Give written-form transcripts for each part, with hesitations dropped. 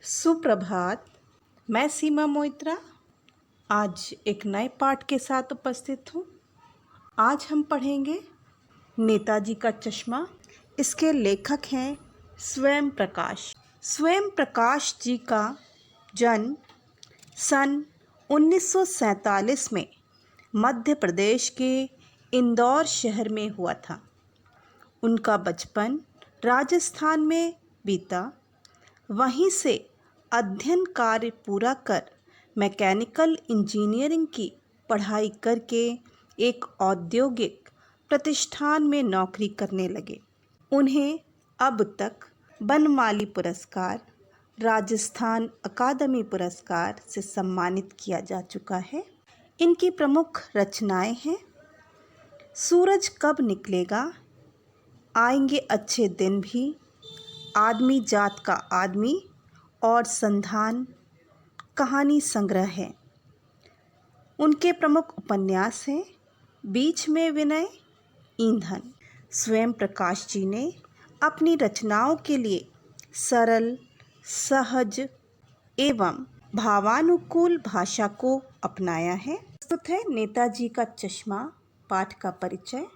सुप्रभात। मैं सीमा मोइत्रा आज एक नए पाठ के साथ उपस्थित हूँ। आज हम पढ़ेंगे नेताजी का चश्मा। इसके लेखक हैं स्वयं प्रकाश। स्वयं प्रकाश जी का जन्म सन 1947 में मध्य प्रदेश के इंदौर शहर में हुआ था। उनका बचपन राजस्थान में बीता। वहीं से अध्ययन कार्य पूरा कर मैकेनिकल इंजीनियरिंग की पढ़ाई करके एक औद्योगिक प्रतिष्ठान में नौकरी करने लगे। उन्हें अब तक बनमाली पुरस्कार, राजस्थान अकादमी पुरस्कार से सम्मानित किया जा चुका है। इनकी प्रमुख रचनाएं हैं सूरज कब निकलेगा, आएंगे अच्छे दिन भी, आदमी जात का आदमी और संधान कहानी संग्रह है। उनके प्रमुख उपन्यास हैं बीच में विनय, ईंधन। स्वयं प्रकाश जी ने अपनी रचनाओं के लिए सरल, सहज एवं भावानुकूल भाषा को अपनाया है। प्रस्तुत है नेताजी का चश्मा पाठ का परिचय।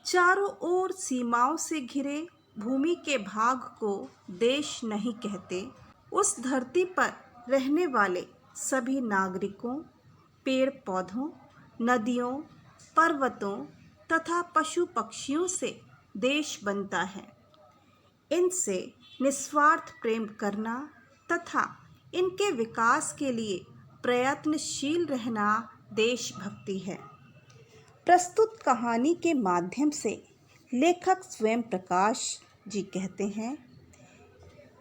चारों ओर सीमाओं से घिरे भूमि के भाग को देश नहीं कहते। उस धरती पर रहने वाले सभी नागरिकों, पेड़ पौधों, नदियों, पर्वतों तथा पशु पक्षियों से देश बनता है। इनसे निस्वार्थ प्रेम करना तथा इनके विकास के लिए प्रयत्नशील रहना देशभक्ति है। प्रस्तुत कहानी के माध्यम से लेखक स्वयं प्रकाश जी कहते हैं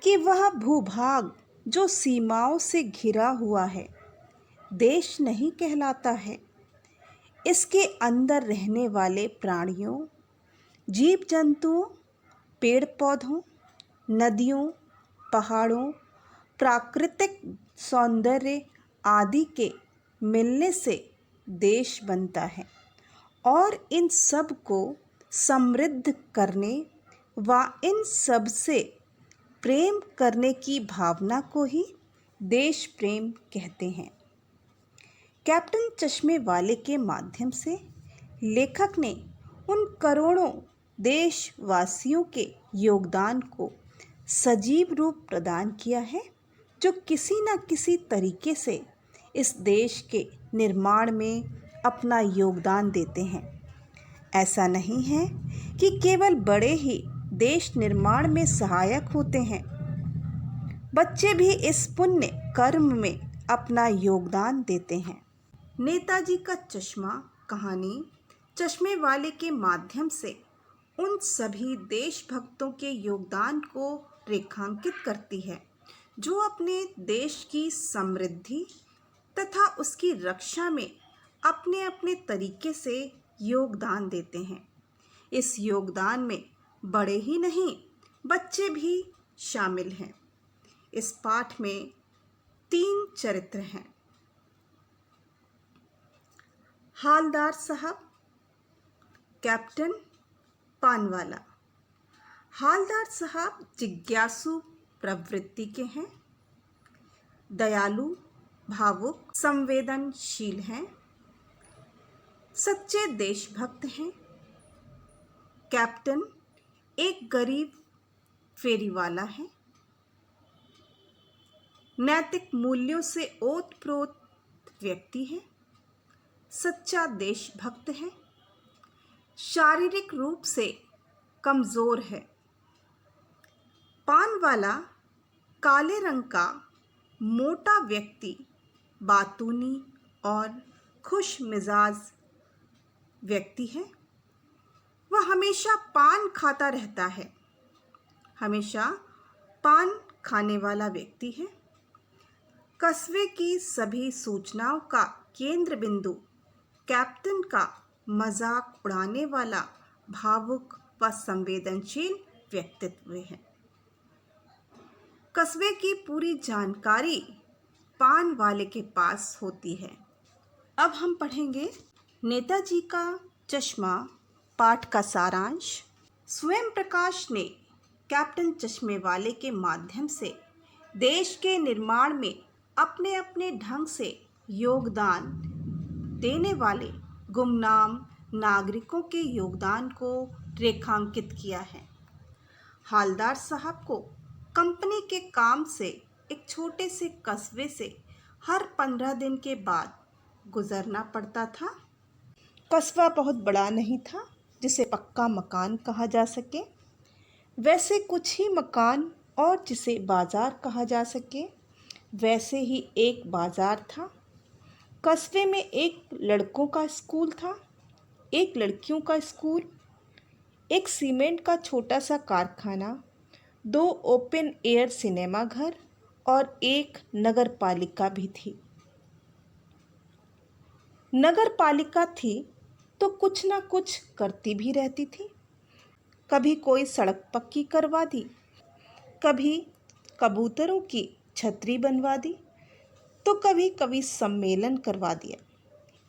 कि वह भूभाग जो सीमाओं से घिरा हुआ है देश नहीं कहलाता है। इसके अंदर रहने वाले प्राणियों, जीव जंतुओं, पेड़ पौधों, नदियों, पहाड़ों, प्राकृतिक सौंदर्य आदि के मिलने से देश बनता है और इन सब को समृद्ध करने व इन सब से प्रेम करने की भावना को ही देश प्रेम कहते हैं। कैप्टन चश्मे वाले के माध्यम से लेखक ने उन करोड़ों देशवासियों के योगदान को सजीव रूप प्रदान किया है जो किसी न किसी तरीके से इस देश के निर्माण में अपना योगदान देते हैं। ऐसा नहीं है कि केवल बड़े ही देश निर्माण में सहायक होते हैं, बच्चे भी इस पुण्य कर्म में अपना योगदान देते हैं। नेताजी का चश्मा कहानी चश्मे वाले के माध्यम से उन सभी देशभक्तों के योगदान को रेखांकित करती है जो अपने देश की समृद्धि तथा उसकी रक्षा में अपने अपने तरीके से योगदान देते हैं। इस योगदान में बड़े ही नहीं, बच्चे भी शामिल हैं। इस पाठ में 3 चरित्र हैं। हालदार साहब, कैप्टन पानवाला। हालदार साहब जिज्ञासु प्रवृत्ति के हैं, दयालु, भावुक, संवेदनशील हैं, सच्चे देशभक्त हैं। कैप्टन एक गरीब फेरीवाला है, नैतिक मूल्यों से ओतप्रोत व्यक्ति है, सच्चा देशभक्त है, शारीरिक रूप से कमज़ोर है। पानवाला काले रंग का मोटा व्यक्ति, बातूनी और खुश मिजाज व्यक्ति है। वह हमेशा पान खाता रहता है, हमेशा पान खाने वाला व्यक्ति है। कस्बे की सभी सूचनाओं का केंद्र बिंदु कैप्टन का मजाक उड़ाने वाला भावुक व संवेदनशील व्यक्तित्व है। कस्बे की पूरी जानकारी पान वाले के पास होती है। अब हम पढ़ेंगे नेताजी का चश्मा पाठ का सारांश। स्वयं प्रकाश ने कैप्टन चश्मे वाले के माध्यम से देश के निर्माण में अपने अपने ढंग से योगदान देने वाले गुमनाम नागरिकों के योगदान को रेखांकित किया है। हालदार साहब को कंपनी के काम से एक छोटे से कस्बे से हर 15 दिन के बाद गुजरना पड़ता था। कस्बा बहुत बड़ा नहीं था जिसे पक्का मकान कहा जा सके, वैसे कुछ ही मकान और जिसे बाजार कहा जा सके, वैसे ही एक बाजार था। कस्बे में एक लड़कों का स्कूल था, एक लड़कियों का स्कूल, एक सीमेंट का छोटा सा कारखाना, 2 ओपन एयर सिनेमा घर और एक नगर पालिका भी थी। नगर पालिका थी तो कुछ ना कुछ करती भी रहती थी। कभी कोई सड़क पक्की करवा दी, कभी कबूतरों की छतरी बनवा दी, तो कभी कभी सम्मेलन करवा दिया।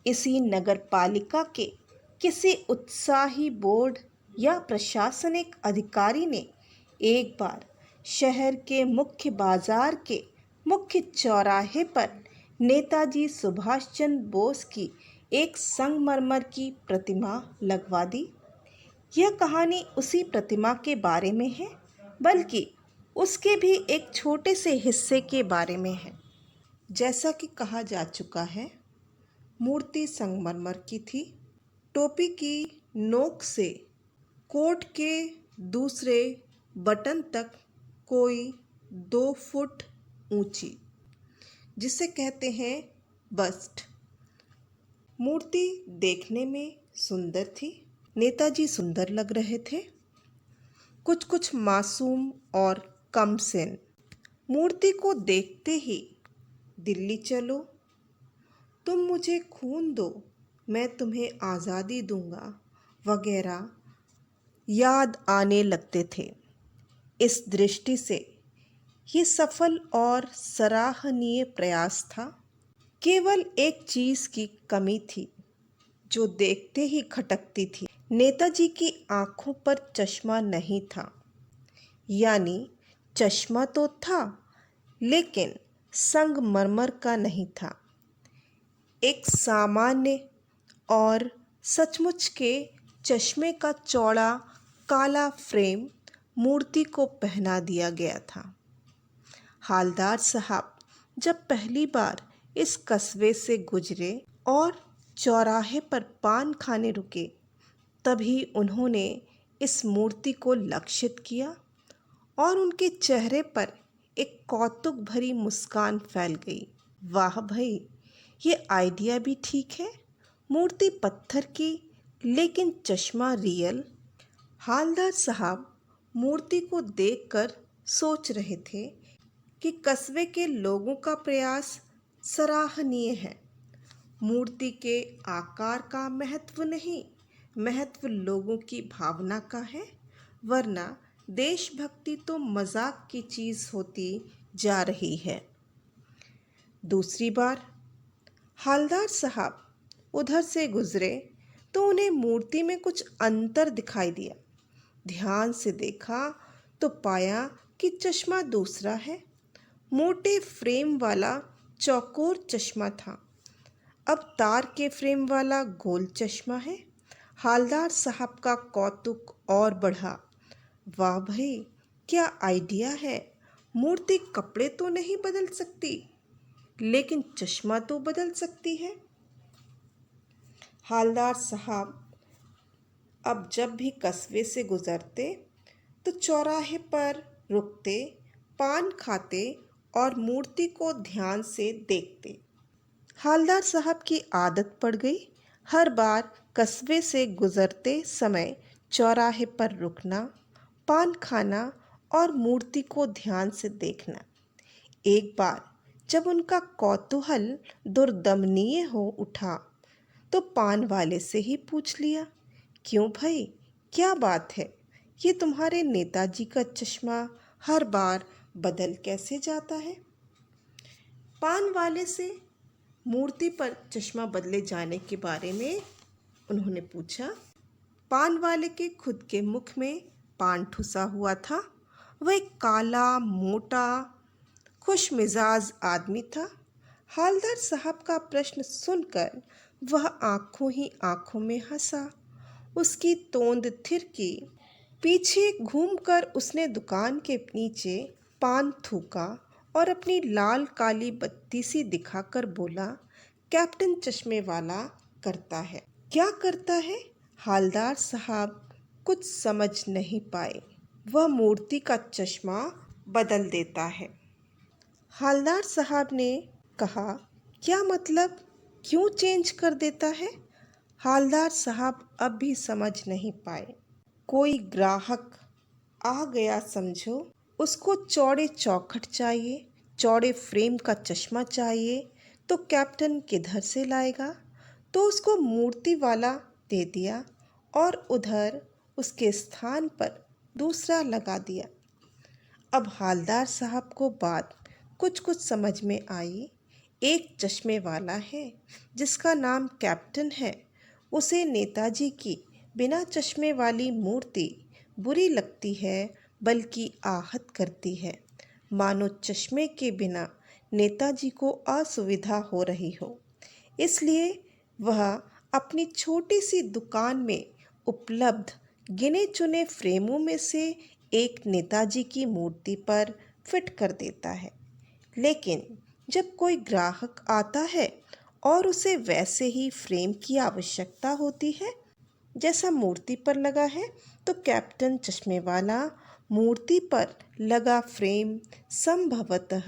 इसी नगर पालिका के किसी उत्साही बोर्ड या प्रशासनिक अधिकारी ने एक बार शहर के मुख्य बाजार के मुख्य चौराहे पर नेताजी सुभाष चंद्र बोस की एक संगमरमर की प्रतिमा लगवा दी। यह कहानी उसी प्रतिमा के बारे में है, बल्कि उसके भी एक छोटे से हिस्से के बारे में है। जैसा कि कहा जा चुका है, मूर्ति संगमरमर की थी। टोपी की नोक से कोट के दूसरे बटन तक कोई 2 फुट ऊंची, जिसे कहते हैं बस्ट। मूर्ति देखने में सुंदर थी। नेताजी सुंदर लग रहे थे, कुछ कुछ मासूम और कमसिन। मूर्ति को देखते ही दिल्ली चलो, तुम मुझे खून दो, मैं तुम्हें आज़ादी दूंगा वगैरह याद आने लगते थे। इस दृष्टि से ये सफल और सराहनीय प्रयास था। केवल एक चीज़ की कमी थी जो देखते ही खटकती थी। नेताजी की आंखों पर चश्मा नहीं था, यानी चश्मा तो था लेकिन संगमरमर का नहीं था। एक सामान्य और सचमुच के चश्मे का चौड़ा काला फ्रेम मूर्ति को पहना दिया गया था। हालदार साहब जब पहली बार इस कस्बे से गुजरे और चौराहे पर पान खाने रुके, तभी उन्होंने इस मूर्ति को लक्षित किया और उनके चेहरे पर एक कौतुक भरी मुस्कान फैल गई। वाह भाई, ये आइडिया भी ठीक है। मूर्ति पत्थर की लेकिन चश्मा रियल। हालदार साहब मूर्ति को देखकर सोच रहे थे कि कस्बे के लोगों का प्रयास सराहनीय है। मूर्ति के आकार का महत्व नहीं, महत्व लोगों की भावना का है, वरना देशभक्ति तो मजाक की चीज़ होती जा रही है। दूसरी बार हालदार साहब उधर से गुजरे तो उन्हें मूर्ति में कुछ अंतर दिखाई दिया। ध्यान से देखा तो पाया कि चश्मा दूसरा है। मोटे फ्रेम वाला चौकोर चश्मा था, अब तार के फ्रेम वाला गोल चश्मा है। हालदार साहब का कौतुक और बढ़ा। वाह भाई, क्या आइडिया है। मूर्ति कपड़े तो नहीं बदल सकती, लेकिन चश्मा तो बदल सकती है। हालदार साहब अब जब भी कस्बे से गुजरते तो चौराहे पर रुकते, पान खाते और मूर्ति को ध्यान से देखते। हालदार साहब की आदत पड़ गई, हर बार कस्बे से गुजरते समय चौराहे पर रुकना, पान खाना और मूर्ति को ध्यान से देखना। एक बार जब उनका कौतूहल दुर्दमनीय हो उठा तो पान वाले से ही पूछ लिया, क्यों भाई, क्या बात है, ये तुम्हारे नेताजी का चश्मा हर बार बदल कैसे जाता है। पान वाले से मूर्ति पर चश्मा बदले जाने के बारे में उन्होंने पूछा। पान वाले के खुद के मुख में पान ठुसा हुआ था। वह एक काला, मोटा खुश मिजाज आदमी था। हालदार साहब का प्रश्न सुनकर वह आंखों ही आंखों में हंसा। उसकी तोंद थिरकी। पीछे घूमकर उसने दुकान के नीचे पान थूका और अपनी लाल काली बत्ती सी दिखाकर बोला, कैप्टन चश्मे वाला करता है। क्या करता है? हालदार साहब कुछ समझ नहीं पाए। वह मूर्ति का चश्मा बदल देता है। हालदार साहब ने कहा, क्या मतलब? क्यों चेंज कर देता है? हालदार साहब अब भी समझ नहीं पाए। कोई ग्राहक आ गया समझो, उसको चौड़े चौखट चाहिए, चौड़े फ्रेम का चश्मा चाहिए, तो कैप्टन किधर से लाएगा? तो उसको मूर्ति वाला दे दिया और उधर उसके स्थान पर दूसरा लगा दिया। अब हालदार साहब को बात कुछ कुछ समझ में आई। एक चश्मे वाला है जिसका नाम कैप्टन है, उसे नेताजी की बिना चश्मे वाली मूर्ति बुरी लगती है, बल्कि आहत करती है, मानो चश्मे के बिना नेताजी को असुविधा हो रही हो। इसलिए वह अपनी छोटी सी दुकान में उपलब्ध गिने चुने फ्रेमों में से एक नेताजी की मूर्ति पर फिट कर देता है। लेकिन जब कोई ग्राहक आता है और उसे वैसे ही फ्रेम की आवश्यकता होती है जैसा मूर्ति पर लगा है, तो कैप्टन चश्मे वाला मूर्ति पर लगा फ्रेम संभवतः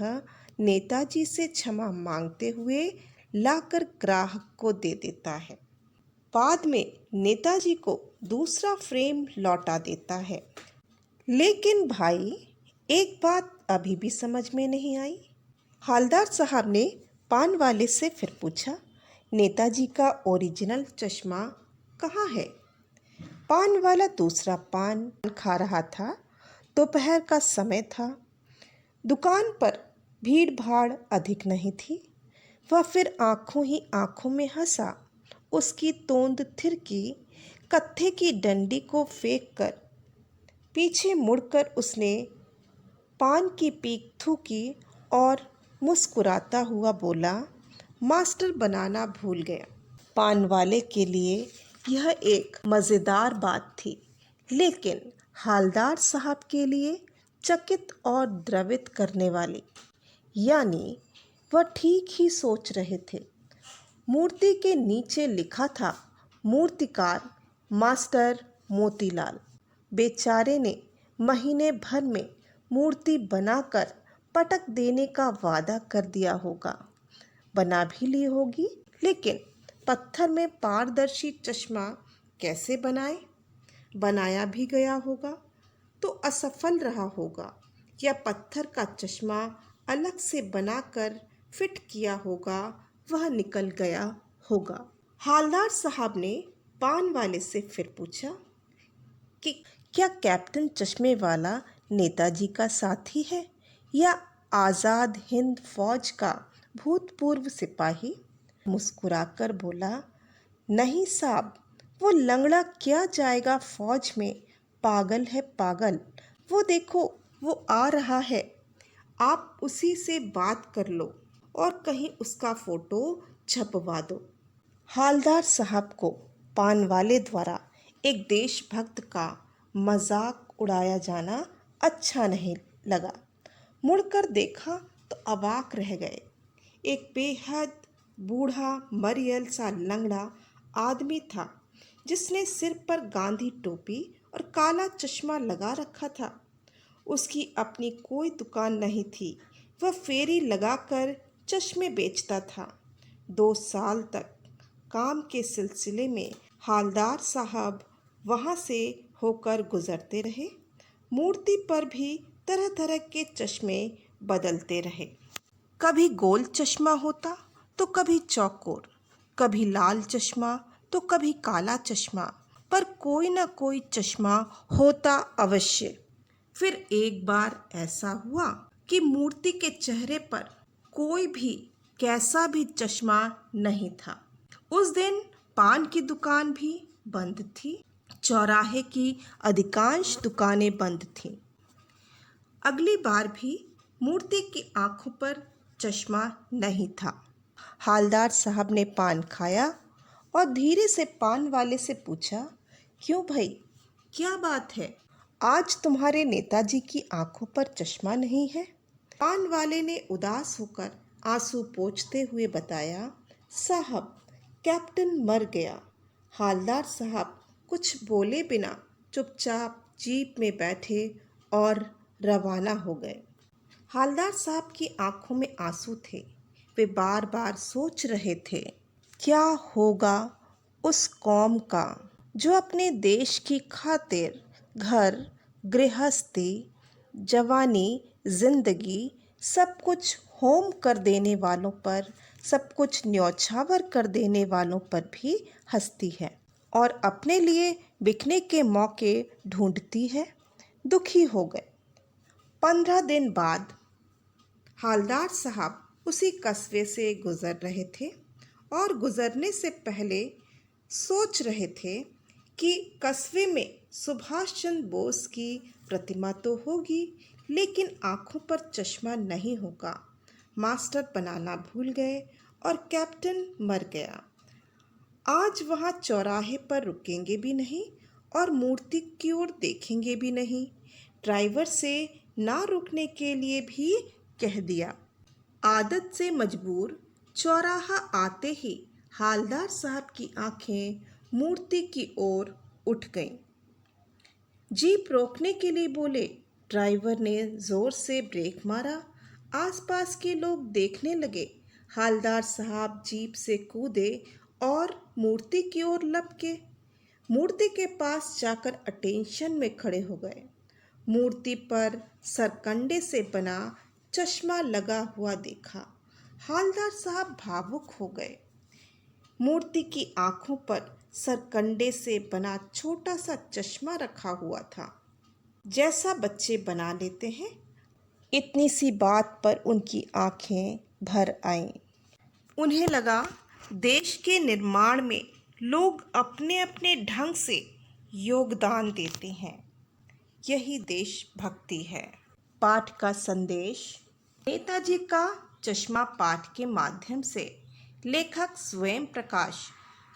नेताजी से क्षमा मांगते हुए लाकर ग्राहक को दे देता है। बाद में नेताजी को दूसरा फ्रेम लौटा देता है। लेकिन भाई, एक बात अभी भी समझ में नहीं आई। हालदार साहब ने पान वाले से फिर पूछा, नेताजी का ओरिजिनल चश्मा कहाँ है? पान वाला दूसरा पान खा रहा था। दोपहर का समय था। दुकान पर भीड़ भाड़ अधिक नहीं थी। वह फिर आंखों ही आंखों में हंसा। उसकी तोंद थिरकी। कत्थे की डंडी को फेंक कर पीछे मुड़कर उसने पान की पीक थूकी और मुस्कुराता हुआ बोला, मास्टर बनाना भूल गया। पान वाले के लिए यह एक मज़ेदार बात थी, लेकिन हालदार साहब के लिए चकित और द्रवित करने वाली। यानी वह ठीक ही सोच रहे थे। मूर्ति के नीचे लिखा था, मूर्तिकार मास्टर मोतीलाल। बेचारे ने महीने भर में मूर्ति बनाकर पटक देने का वादा कर दिया होगा। बना भी ली होगी, लेकिन पत्थर में पारदर्शी चश्मा कैसे बनाए? बनाया भी गया होगा तो असफल रहा होगा, या पत्थर का चश्मा अलग से बनाकर फिट किया होगा, वह निकल गया होगा। हालदार साहब ने पान वाले से फिर पूछा कि क्या कैप्टन चश्मे वाला नेताजी का साथी है या आज़ाद हिंद फौज का भूतपूर्व सिपाही? मुस्कुराकर बोला, नहीं साहब, वो लंगड़ा क्या जाएगा फौज में, पागल है पागल। वो देखो, वो आ रहा है, आप उसी से बात कर लो और कहीं उसका फ़ोटो छपवा दो। हालदार साहब को पान वाले द्वारा एक देशभक्त का मजाक उड़ाया जाना अच्छा नहीं लगा। मुड़कर देखा तो अवाक रह गए। एक बेहद बूढ़ा मरियल सा लंगड़ा आदमी था, जिसने सिर पर गांधी टोपी और काला चश्मा लगा रखा था। उसकी अपनी कोई दुकान नहीं थी। वह फेरी लगाकर चश्मे बेचता था। 2 साल तक काम के सिलसिले में हालदार साहब वहाँ से होकर गुजरते रहे। मूर्ति पर भी तरह तरह के चश्मे बदलते रहे। कभी गोल चश्मा होता तो कभी चौकोर, कभी लाल चश्मा तो कभी काला चश्मा, पर कोई ना कोई चश्मा होता अवश्य। फिर एक बार ऐसा हुआ कि मूर्ति के चेहरे पर कोई भी कैसा भी चश्मा नहीं था। उस दिन पान की दुकान भी बंद थी। चौराहे की अधिकांश दुकानें बंद थीं। अगली बार भी मूर्ति की आंखों पर चश्मा नहीं था। हालदार साहब ने पान खाया और धीरे से पान वाले से पूछा, क्यों भाई, क्या बात है? आज तुम्हारे नेताजी की आंखों पर चश्मा नहीं है? पान वाले ने उदास होकर आंसू पोंछते हुए बताया, साहब, कैप्टन मर गया। हालदार साहब कुछ बोले बिना चुपचाप जीप में बैठे और रवाना हो गए। हालदार साहब की आंखों में आंसू थे। वे बार बार सोच रहे थे, क्या होगा उस कौम का जो अपने देश की खातिर घर, गृहस्थी, जवानी, जिंदगी सब कुछ होम कर देने वालों पर, सब कुछ न्यौछावर कर देने वालों पर भी हंसती है और अपने लिए बिकने के मौके ढूंढती है। दुखी हो गए। 15 दिन बाद हालदार साहब उसी कस्बे से गुजर रहे थे और गुजरने से पहले सोच रहे थे कि कस्बे में सुभाष चंद्र बोस की प्रतिमा तो होगी, लेकिन आंखों पर चश्मा नहीं होगा। मास्टर बनाना भूल गए और कैप्टन मर गया। आज वहाँ चौराहे पर रुकेंगे भी नहीं और मूर्ति की ओर देखेंगे भी नहीं। ड्राइवर से ना रुकने के लिए भी कह दिया। आदत से मजबूर चौराहा आते ही हालदार साहब की आंखें मूर्ति की ओर उठ गईं। जीप रोकने के लिए बोले। ड्राइवर ने जोर से ब्रेक मारा। आसपास के लोग देखने लगे। हालदार साहब जीप से कूदे और मूर्ति की ओर लपके। मूर्ति के पास जाकर अटेंशन में खड़े हो गए। मूर्ति पर सरकंडे से बना चश्मा लगा हुआ देखा। हालदार साहब भावुक हो गए। मूर्ति की आंखों पर सरकंडे से बना छोटा सा चश्मा रखा हुआ था, जैसा बच्चे बना लेते हैं। इतनी सी बात पर उनकी आंखें भर आईं। उन्हें लगा देश के निर्माण में लोग अपने अपने ढंग से योगदान देते हैं। यही देशभक्ति है। पाठ का संदेश। नेताजी का चश्मा पाठ के माध्यम से लेखक स्वयं प्रकाश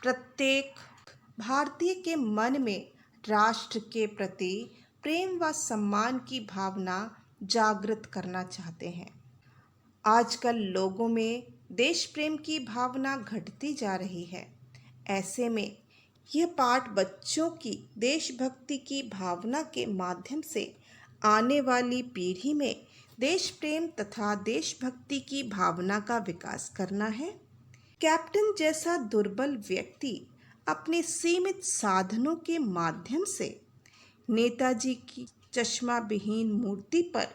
प्रत्येक भारतीय के मन में राष्ट्र के प्रति प्रेम व सम्मान की भावना जागृत करना चाहते हैं। आजकल लोगों में देश प्रेम की भावना घटती जा रही है। ऐसे में यह पाठ बच्चों की देशभक्ति की भावना के माध्यम से आने वाली पीढ़ी में देश प्रेम तथा देशभक्ति की भावना का विकास करना है। कैप्टन जैसा दुर्बल व्यक्ति अपने सीमित साधनों के माध्यम से नेताजी की चश्मा विहीन मूर्ति पर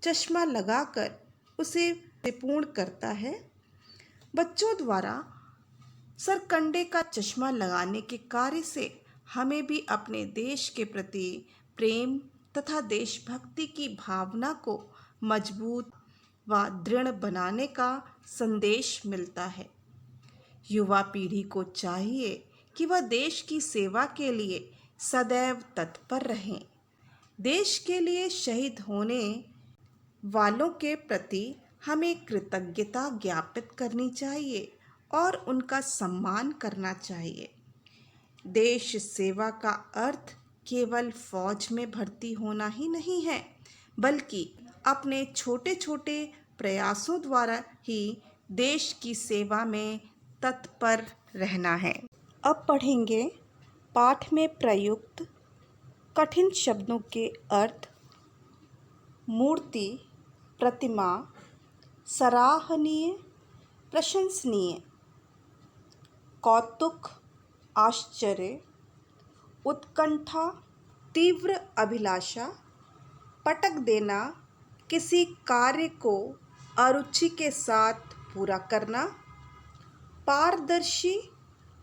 चश्मा लगाकर उसे पूर्ण करता है। बच्चों द्वारा सरकंडे का चश्मा लगाने के कार्य से हमें भी अपने देश के प्रति प्रेम तथा देशभक्ति की भावना को मजबूत व दृढ़ बनाने का संदेश मिलता है। युवा पीढ़ी को चाहिए कि वह देश की सेवा के लिए सदैव तत्पर रहें। देश के लिए शहीद होने वालों के प्रति हमें कृतज्ञता ज्ञापित करनी चाहिए और उनका सम्मान करना चाहिए। देश सेवा का अर्थ केवल फौज में भर्ती होना ही नहीं है, बल्कि अपने छोटे छोटे प्रयासों द्वारा ही देश की सेवा में तत्पर रहना है। अब पढ़ेंगे पाठ में प्रयुक्त कठिन शब्दों के अर्थ। मूर्ति, प्रतिमा, सराहनीय, प्रशंसनीय, कौतुक, आश्चर्य, उत्कंठा, तीव्र अभिलाषा, पटक देना, किसी कार्य को अरुचि के साथ पूरा करना, पारदर्शी,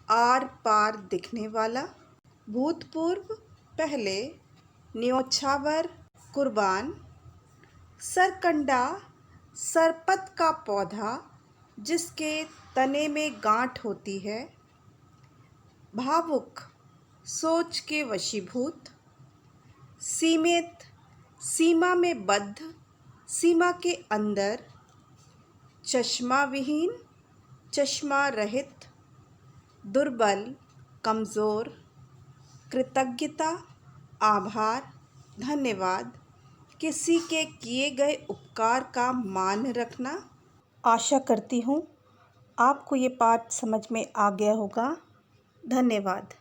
आर पार दिखने वाला, भूतपूर्व, पहले, न्योछावर, कुर्बान, सरकंडा, सरपत का पौधा जिसके तने में गांठ होती है, भावुक, सोच के वशीभूत, सीमित, सीमा में बद्ध, सीमा के अंदर, चश्मा विहीन, चश्मा रहित, दुर्बल, कमज़ोर, कृतज्ञता, आभार, धन्यवाद, किसी के किए गए उपकार का मान रखना। आशा करती हूँ आपको ये पाठ समझ में आ गया होगा। धन्यवाद।